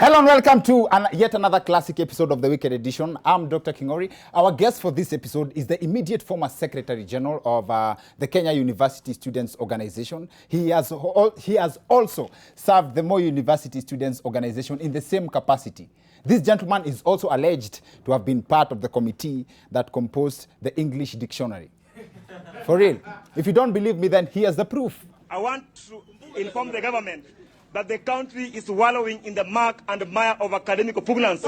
Hello and welcome to yet another classic episode of the Weekend Edition. I'm Dr. Kingori. Our guest for this episode is the immediate former Secretary General of the Kenya University Students Organization. He has also served the Moi University Students Organization in the same capacity. This gentleman is also alleged to have been part of the committee that composed the English dictionary. For real. If you don't believe me, then here's the proof. I want to inform the government that the country is wallowing in the muck and mire of academic oppugnancy,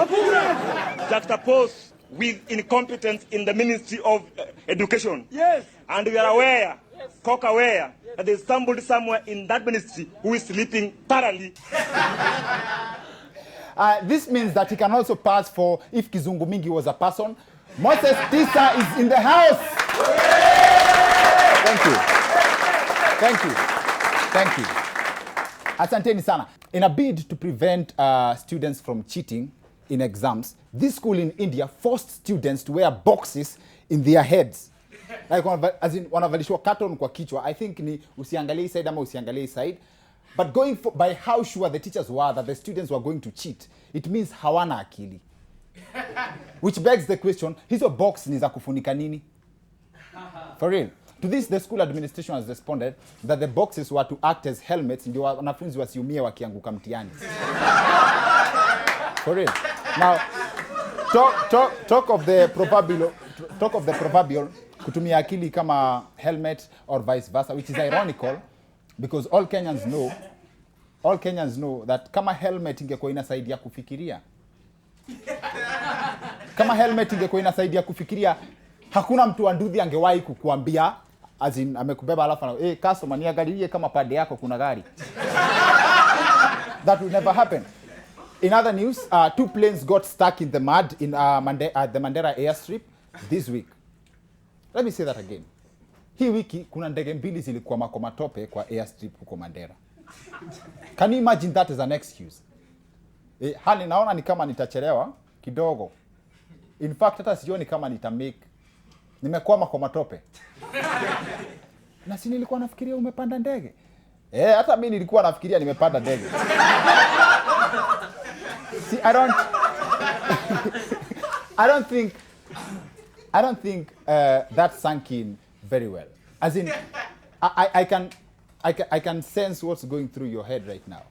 juxtaposed with incompetence in the Ministry of Education. Yes. And we are aware, cock aware, that there is somebody somewhere in that ministry who is sleeping thoroughly. This means that he can also pass for if Kizungu Mingi was a person. Moses Tisa is in the house. Thank you. Thank you. Thank you. Asanteni sana. In a bid to prevent students from cheating in exams, this school in India forced students to wear boxes in their heads. Like, as in, wanavalishwa carton kwa kichwa. I think ni usiangalie side ama usiangalie side. But going by how sure the teachers were that the students were going to cheat, it means hawana akili. Which begs the question, hizo box ni za kufunika nini? For real. To this, the school administration has responded that the boxes were to act as helmets ndio wanafunzi wasiumie wakianguka mtihani. For real. Now, talk of the proverbial kutumia akili kama helmet or vice versa, which is ironical because all Kenyans know that kama helmet ingekuwa inasaidia kufikiria. Kama helmet ingekuwa inasaidia kufikiria, hakuna mtu wa nduthi angewahi kukuambia as in amekubeba alafu customer niangalie kama pande yako kuna gari. That will never happen. In other news, 2 planes got stuck in the mud in the Mandera airstrip this week. Let me say that again. Hii wiki kuna ndege mbili zilikuwa kwa matope kwa airstrip huko Mandera. Can you imagine that as an excuse? Hani naona ni kama nitachelewa kidogo. In fact hata sioni kama nimekwama kwa matope. Na si nilikuwa nafikiria umepanda ndege. Hata mimi nilikuwa nafikiria nimepanda ndege. See, I don't think that sank in very well. As in, I can sense what's going through your head right now.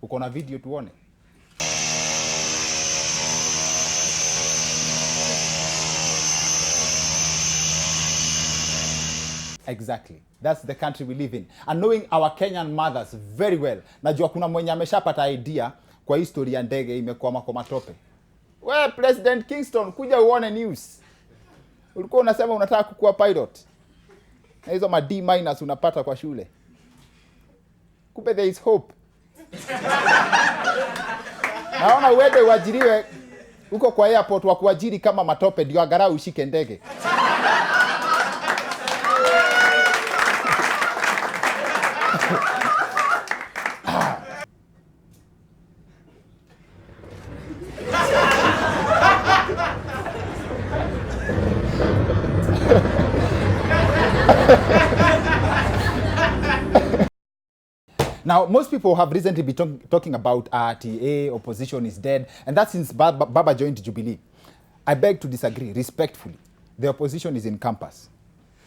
Uko na video tuone. Exactly. That's the country we live in. And knowing our Kenyan mothers very well, najua kuna mwenye ameshapata idea kwa history ya ndege imekwama kwa matope. We, President Kingston, kuja uone news. Ulikuwa unasema unataka kukuwa pilot. Na hizo ma D- unapata kwa shule. Kumbe there is hope. Naona uende uajiriwe uko kwa airport wa kuajiri kama matope ndio angalau ushike ndege. Now, most people have recently been talking about RTA, opposition is dead, and that's since Baba joined Jubilee. I beg to disagree respectfully. The opposition is in campus.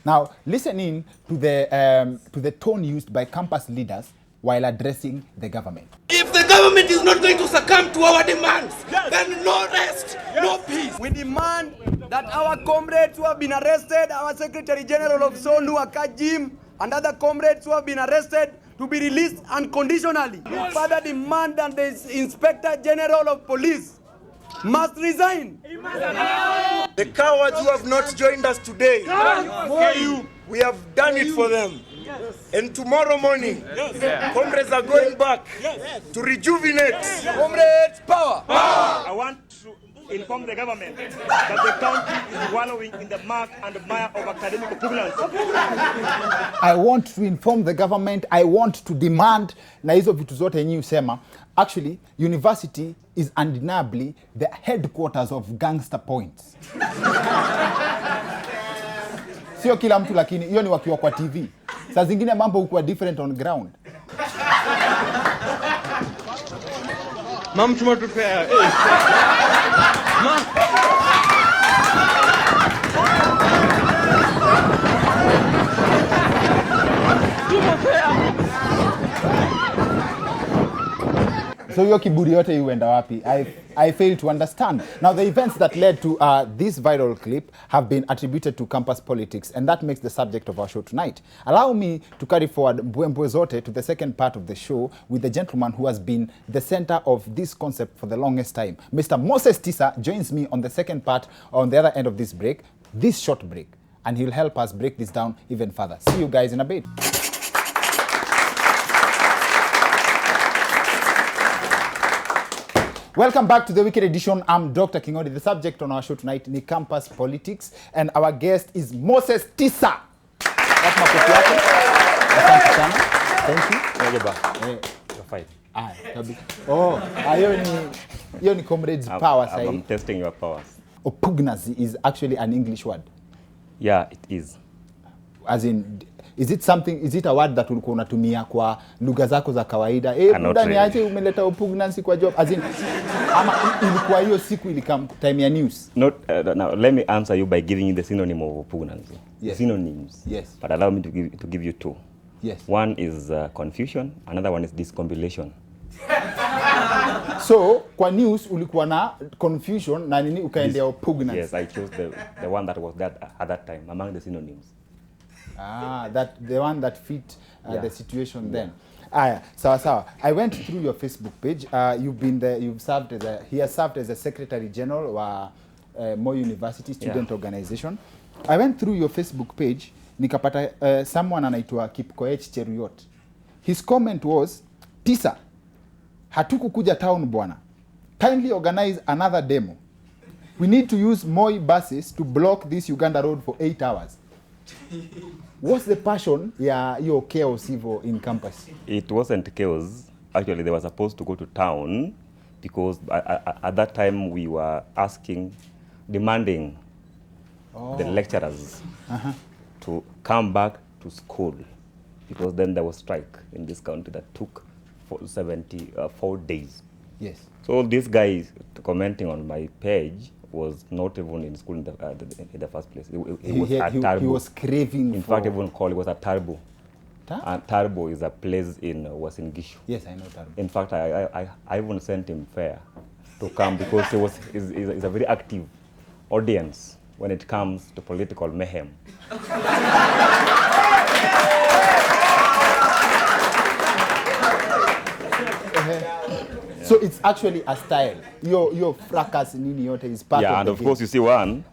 Now, listen in to the tone used by campus leaders while addressing the government. If the government is not going to succumb to our demands, then no rest, no peace. We demand that our comrades who have been arrested, our Secretary General of Sonu Akajim, and other comrades who have been arrested to be released unconditionally. We further demand that the Inspector General of Police must resign. The cowards who have not joined us today, we have done it for them. And tomorrow morning, comrades are going back to rejuvenate. Comrades, power! I want to inform the government that the country is wallowing in the muck and mire of academic oppugnancy. I want to inform the government, I want to demand, na hizo vitu zote yenyewe usema, actually, university is undeniably the headquarters of gangster points. Sio kila mtu lakini, hiyo ni wakiwa kwa TV. Saa zingine mambo hukuwa different on ground. Mam tumetupea. So hiyo kiburi yote iwenda wapi? I fail to understand. Now the events that led to this viral clip have been attributed to campus politics, and that makes the subject of our show tonight. Allow me to carry forward Mbwembwe Zote to the second part of the show with the gentleman who has been the center of this concept for the longest time. Mr. Moses Tisa joins me on the second part, on the other end of this break, this short break, and he'll help us break this down even further. See you guys in a bit. Welcome back to the Wicked Edition. I'm Dr. Kingori. The subject on our show tonight is campus politics, and our guest is Moses Tisa. That's makofi yako. Asante sana. Thank you. You're fine. Oh, hiyo ni comrades power side. I'm testing your powers. Oppugnancy is actually an English word. Yeah, it is. As in, is it a word that ulikuwa unatumia kwa lugha zako za kawaida? Muda niache umeleta oppugnancy kwa job. As in, ama ilikuwa hiyo siku ilikam time ya news? Not, now, let me answer you by giving you the synonym of oppugnancy. Yes. Synonyms. Yes. But allow me to give you two. Yes. One is confusion, another one is discombobulation. So, kwa news ulikuwa na confusion na nini ukaendea oppugnancy? Yes, I chose the one that was that at that time among the synonyms. That the one that fit the situation then. Sawa. I went through your Facebook page. He has served as a Secretary General wa Moi University Student Organization. I went through your Facebook page, nikapata someone anaitwa Kipkoech Cheruyot. His comment was, Tisa, hatukukuja town bwana. Kindly organize another demo. We need to use Moi buses to block this Uganda road for 8 hours. What's the passion your chaos in campus? It wasn't chaos. Actually, they were supposed to go to town because at that time we were demanding the lecturers to come back to school because then there was strike in this country that took 74 days. Yes. So this guy commenting on my page was not even in school in the first place. He was at Tarbo. He was craving in fact, even called, it was at Tarbo. And Tarbo is a place in Wasingishu. Yes, I know Tarbo. In fact, I even sent him fare to come because he's a very active audience when it comes to political mayhem. So it's actually a style. Your fracas nini yote is part of the and of game. course, you see one,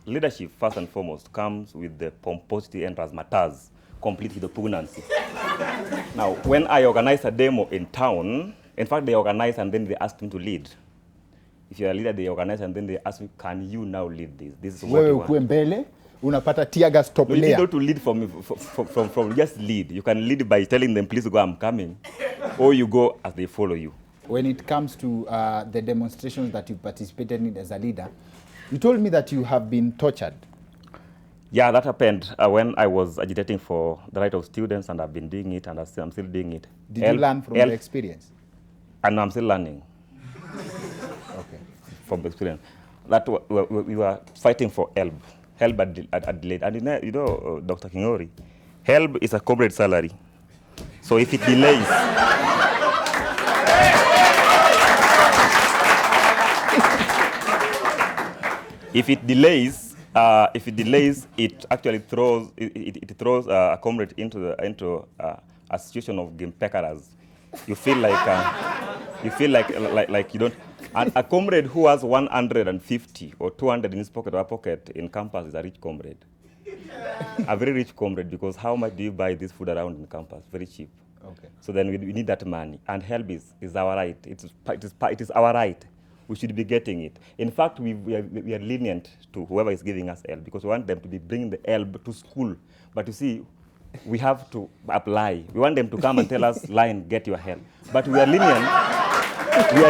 leadership first and foremost comes with the pomposity and razzmatazz, complete with the oppugnancy. Now, when I organized a demo in town, in fact, they organized and then they asked me to lead. If you're a leader, they organize and then they ask me, can you now lead this? This is what you want. Mbele, unapata tear gas top layer. You need not to lead from just lead. You can lead by telling them, please go, I'm coming. Or you go as they follow you. When it comes to the demonstrations that you participated in as a leader, you told me that you have been tortured. Yeah, that happened when I was agitating for the right of students, and I've been doing it, and I'm still doing it. Did you learn from the experience? And I'm still learning. Okay. From the experience. That we were fighting for help at delayed. And you know, Dr. Kingori, help is a corporate salary. So if it delays, if it delays, it actually throws a comrade into a situation of game peckerers. You feel like you don't. And a comrade who has 150 or 200 in his pocket or pocket in campus is a rich comrade. A very rich comrade, because how much do you buy this food around in campus? Very cheap. Okay. So then we need that money, and help is our right. It is our right. We should be getting it. In fact, we are lenient to whoever is giving us help because we want them to be bringing the help to school. But you see, we have to apply. We want them to come and tell us, line, get your help. But we are lenient. We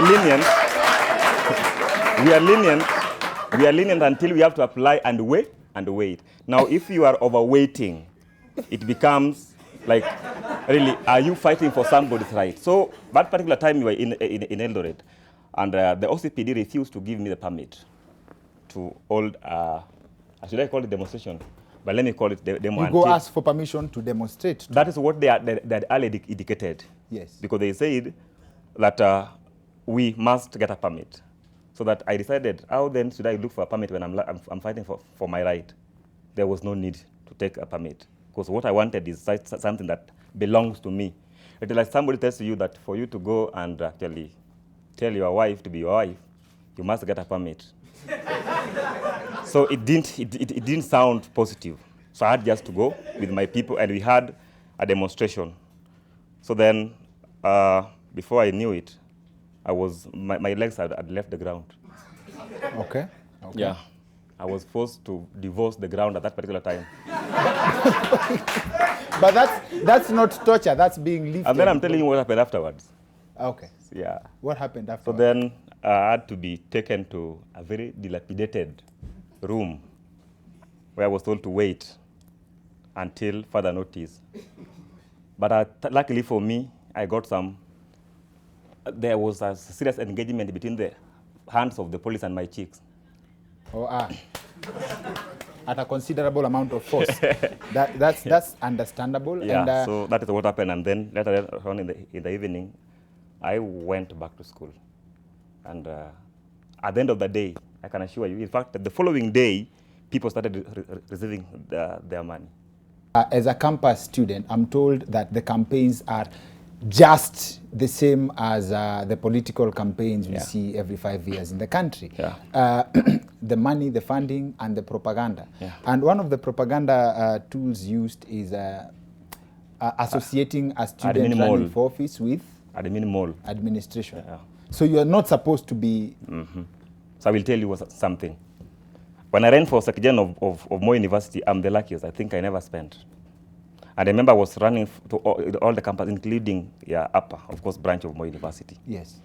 are lenient until we have to apply and wait. Now, if you are overweighting, it becomes like Really, are you fighting for somebody's right? So that particular time we were in Eldoret, and the OCPD refused to give me the permit to hold, should I call it demonstration? But let me call it demo. You go ask for permission to demonstrate. That is what they had earlier indicated. Yes. Because they said that we must get a permit. So that I decided, how then should I look for a permit when I'm fighting for my right? There was no need to take a permit. Because what I wanted is something that belongs to me. It's like somebody tells you that for you to go and actually tell your wife to be your wife, you must get a permit. So it didn't sound positive. So I had just to go with my people, and we had a demonstration. So then, before I knew it, my legs had left the ground. Okay. Yeah. I was forced to divorce the ground at that particular time. But that's not torture, that's being lifted. And then I'm telling you what happened afterwards. Okay. Yeah. What happened So afterwards? then I had to be taken to a very dilapidated room where I was told to wait until further notice. But luckily for me, I got there was a serious engagement between the hands of the police and my cheeks. At a considerable amount of force. That's understandable. Yeah, and, so that is what happened. And then later on in the evening, I went back to school. And at the end of the day, I can assure you, in fact, the following day, people started receiving their money. As a campus student, I'm told that the campaigns are just the same as the political campaigns we see every 5 years in the country. Yeah. The money, the funding, and the propaganda. Yeah. And one of the propaganda tools used is associating a student running for office with administration. Yeah. So you are not supposed to be... Mm-hmm. So I will tell you something. When I ran for Secretary of Moi University, I'm the luckiest. I think I never spent. And I remember I was running to all the campuses, including Upper, of course, branch of Moi University. Yes.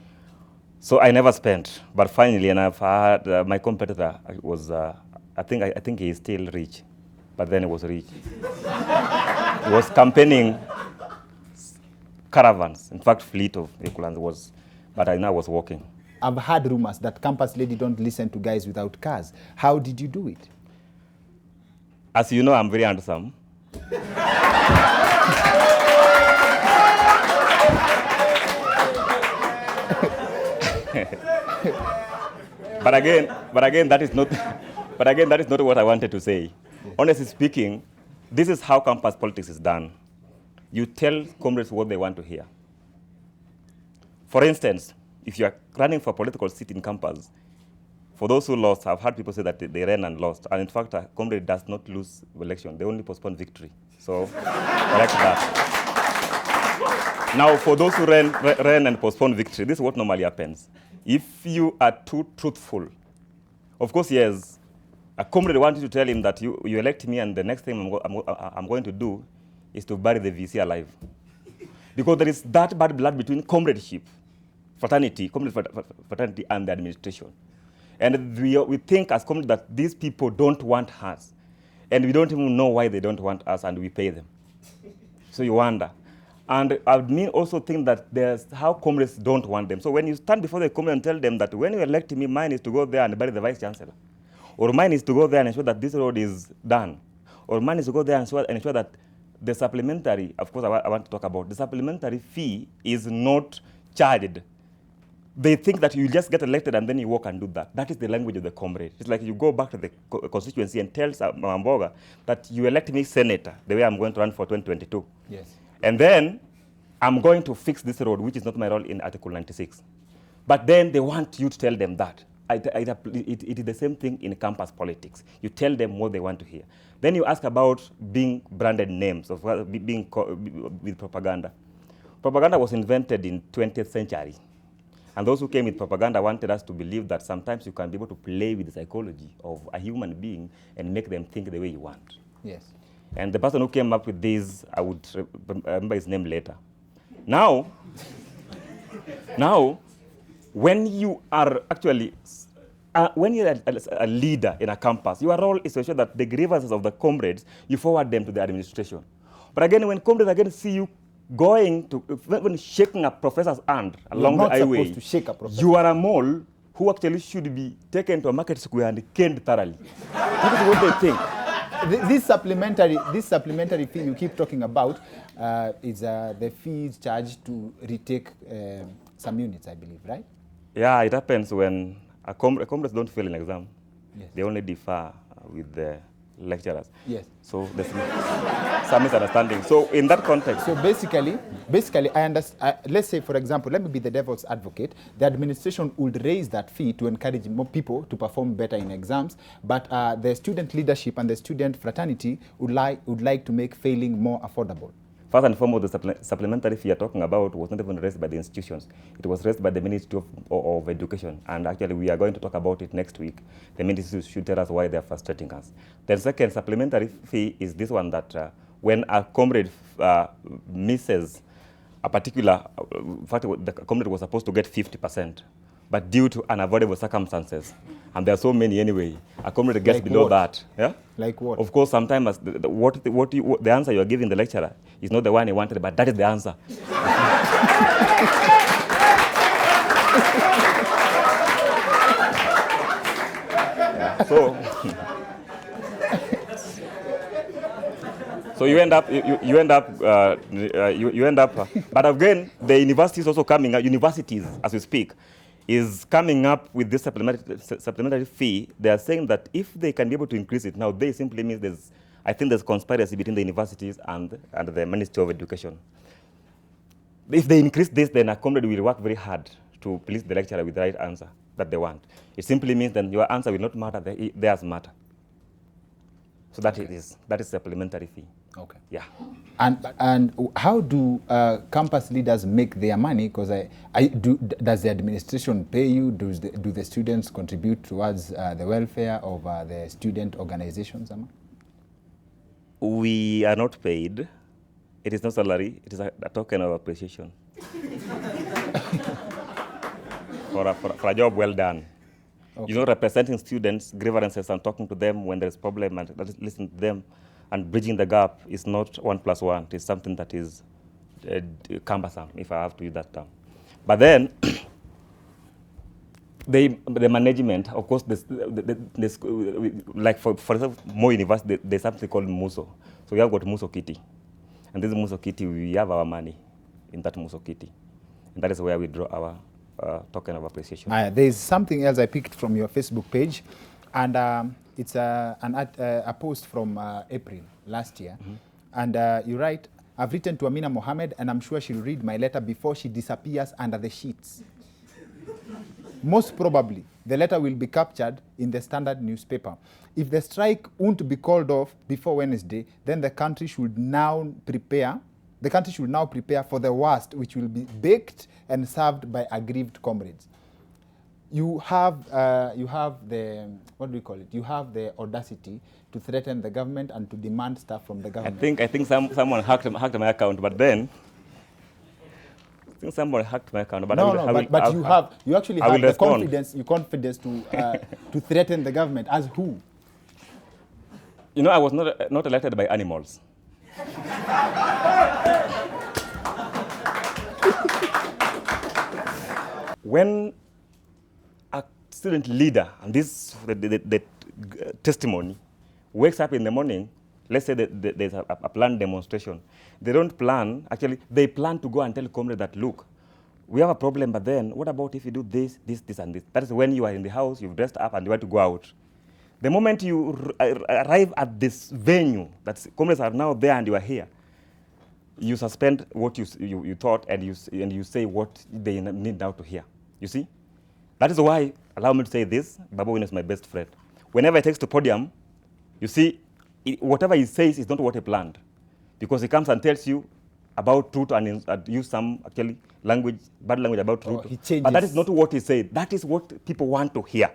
So I never spent, but finally, and I've had my competitor was, I think he is still rich, but then he was rich. He was campaigning caravans, in fact, fleet of vehicles was, but I now was walking. I've heard rumors that campus lady don't listen to guys without cars. How did you do it? As you know, I'm very handsome. But again, that is not what I wanted to say. Honestly speaking, this is how campus politics is done. You tell comrades what they want to hear. For instance, if you are running for a political seat in campus, for those who lost, I've heard people say that they ran and lost. And in fact, a comrade does not lose the election. They only postpone victory. So correct that. Now, for those who ran and postpone victory, this is what normally happens. If you are too truthful, of course, yes, a comrade wants you to tell him that you elect me and the next thing I'm going to do is to bury the VC alive. Because there is that bad blood between comradeship, fraternity and the administration. And we think as comrades that these people don't want us. And we don't even know why they don't want us, and we pay them. So you wonder. And I also think that there's how comrades don't want them. So when you stand before the comrade and tell them that when you elect me, mine is to go there and bury the vice chancellor, or mine is to go there and ensure that this road is done, or mine is to go there and ensure that the supplementary, of course I want to talk about, the supplementary fee is not charged. They think that you just get elected and then you walk and do that. That is the language of the comrade. It's like you go back to the constituency and tell Mamboga that you elect me senator, the way I'm going to run for 2022. Yes. And then I'm going to fix this road, which is not my role in Article 96. But then they want you to tell them that. It is the same thing in campus politics. You tell them what they want to hear. Then you ask about being branded names, of being with propaganda. Propaganda was invented in 20th century. And those who came with propaganda wanted us to believe that sometimes you can be able to play with the psychology of a human being and make them think the way you want. Yes. And the person who came up with this, I would remember his name later. Now, when you are actually, when you're a leader in a campus, your role is to ensure that the grievances of the comrades, you forward them to the administration. But again, when comrades again see you going to, when shaking a professor's hand along the not highway, supposed to shake a professor. you are a mole who actually should be taken to a market square and caned thoroughly. That is what they think. This supplementary fee you keep talking about is the fees charged to retake some units, I believe, right? Yeah, it happens when comrades don't fail an exam. Yes. They only differ with the lecturers. Yes. So there's some misunderstanding. So in that context, So basically, I understand. Let's say, for example, let me be the devil's advocate. The administration would raise that fee to encourage more people to perform better in exams, but the student leadership and the student fraternity would like to make failing more affordable. first and foremost, the supplementary fee you're talking about was not even raised by the institutions. It was raised by the Ministry of Education. And actually, we are going to talk about it next week. The Ministry should tell us why they're frustrating us. The second supplementary fee is this one that when a comrade misses a particular, in fact, the comrade was supposed to get 50%, but due to unavoidable circumstances, and there are so many anyway, a comrade gets Like below what? that. Yeah? Like what? Of course, sometimes the answer you are giving the lecturer is not the one he wanted, but that is the answer. Yeah, so you end up, but again, the universities also coming up, universities as we speak, is coming up with this supplementary fee. They are saying that if they can be able to increase it, now they simply means I think there's conspiracy between the universities and the Ministry of Education. If they increase this, then a comrade will work very hard to please the lecturer with the right answer that they want. It simply means that your answer will not matter, theirs matter. So that is supplementary fee. Okay. Yeah. And how do campus leaders make their money? Because does the administration pay you? Do the students contribute towards the welfare of the student organizations? We are not paid. It is not salary. It is a token of appreciation for a job well done. Okay. You know, representing students' grievances and talking to them when there is problem and listening to them and bridging the gap is not 1 + 1. It's something that is cumbersome, if I have to use that term. But then, the management, of course, like for example, Mo University, there's something called MUSO. So we have got MUSO kitty. And this MUSO kitty, we have our money in that MUSO kitty. And that is where we draw our token of appreciation. There's something else I picked from your Facebook page, and it's a post from April last year. Mm-hmm. And you write, I've written to Amina Mohammed, and I'm sure she'll read my letter before she disappears under the sheets. Most probably, the letter will be captured in the Standard newspaper. If the strike won't be called off before Wednesday, then the country should now prepare for the worst, which will be baked and served by aggrieved comrades. You have the, what do we call it? You have the audacity to threaten the government and to demand stuff from the government. I think someone hacked my account, but then someone hacked my account. But you actually have the confidence to threaten the government. As who? You know, I was not elected by animals. When a student leader, and this the testimony, wakes up in the morning, let's say that there's a planned demonstration. They don't plan, actually, they plan to go and tell comrades that, look, we have a problem, but then what about if you do this, this, this, and this? That is when you are in the house, you've dressed up, and you want to go out. The moment you arrive at this venue, that comrades are now there and you are here, you suspend what you thought and you say what they need now to hear. You see? That is why, allow me to say this, Babu is my best friend. Whenever he takes the podium, you see, whatever he says is not what he planned. Because he comes and tells you about truth and use some, actually, bad language about truth. He changes. But that is not what he said. That is what people want to hear.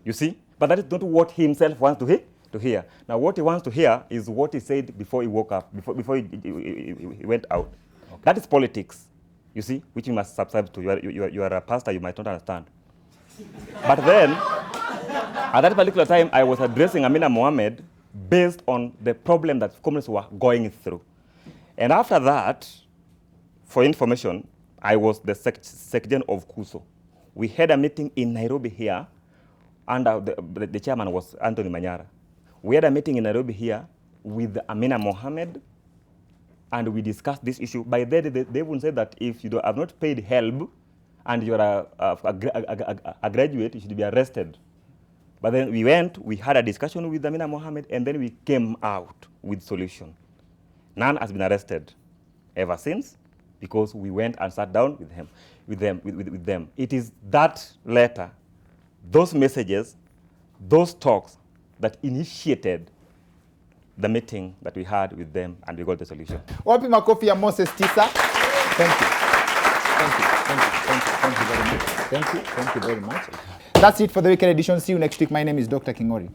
You see? But that is not what he himself wants to hear. Now, what he wants to hear is what he said before he woke up, before he went out. Okay. That is politics, you see, which you must subscribe to. You are a pastor, you might not understand. But then, at that particular time, I was addressing Amina Mohammed based on the problem that communists were going through. And after that, for information, I was the secretary of KUSO. We had a meeting in Nairobi here, and the chairman was Anthony Manyara. We had a meeting in Nairobi here with Amina Mohammed, and we discussed this issue. By then, they even said that if you have not paid help and you're a graduate, you should be arrested. But then we went, we had a discussion with Amina Mohammed, and then we came out with solution. None has been arrested ever since, because we went and sat down with them. It is that letter, those messages, those talks that initiated the meeting that we had with them, and we got the solution. Wapi makofi ya Moses Tisa. Thank you. Thank you very much. That's it for the weekend edition. See you next week. My name is Dr. Kingori.